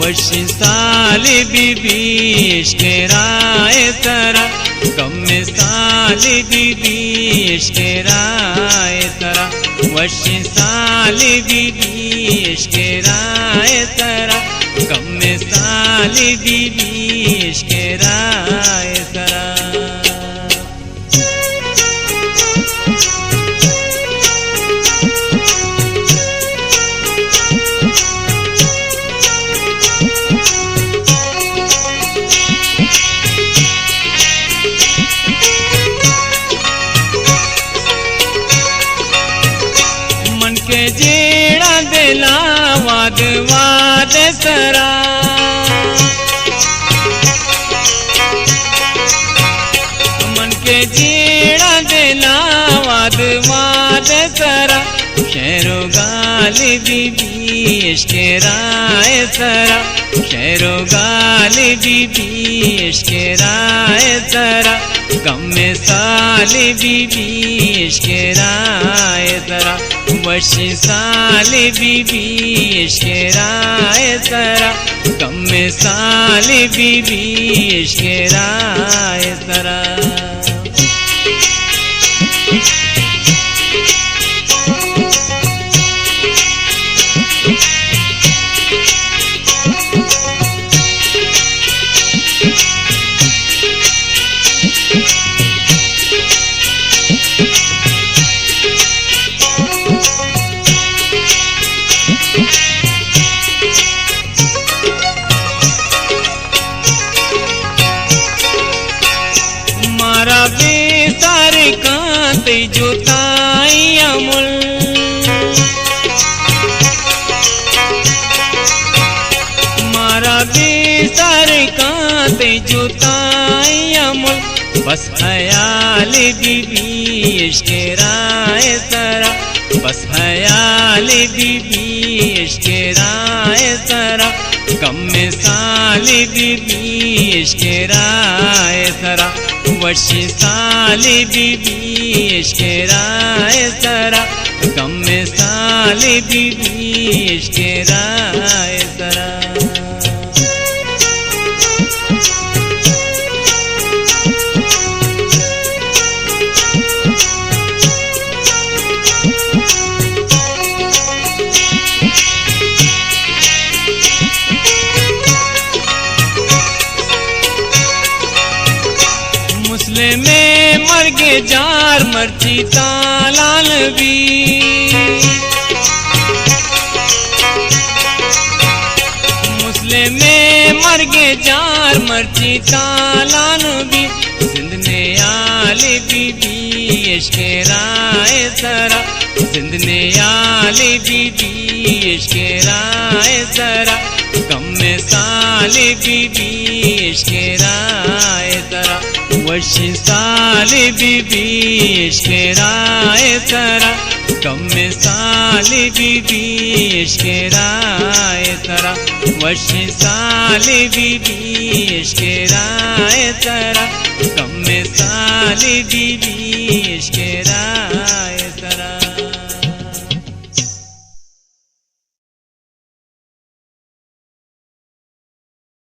वशी साली बीबी इश्क़ राय तरा, गम में साली बीबी इश्क़ राय तरा। वशी साली बीबी इश्क़ राय तरा, गम में साली बीबी इश्क़ राय तरा। के जेड़ा दिला वाद वाद सरा, मन के जेड़ा दिला वाद वाद सरा। शेरो गाली बीबी इश्क़ राय सरा, शेरो गाली बीबी इश्क़ राय सरा। गम में साली बीबी इश्क़ राय सरा। वशी साली बीबी इश्क़ राय सरा, गम में साली बीबी इश्क़ राय सरा। मारा बेसार कांते जोताई अमुल, मारा बेसार कांते जोताई अमुल। बस ख्याल बीबी इश्क़ राय सरा, बस ख्याल बीबी इश्क़ राय सरा। गम में साली बीबी इश्क़ राय सरा। वशी साली बीबी इश्क़ राय सरा, गम में साली बीबी इश्क़ राय सरा। मुस्लिम में मर गे जार मर्ची तालाल भी, मुस्लिम में मर गे जार मर्ची तालाल भी। जिंदने आली बीबी इश्क़ राय सरा, जिंदने आली बीबी इश्क़ राय सरा। गम में साली बीबी इश्क़ राय सरा। वशी साली बीबी इश्क़ राय सरा, गम में साली बीबी इश्क़ राय सरा। वशी साली बीबी इश्क़ राय सरा, गम में साली बीबी इश्क़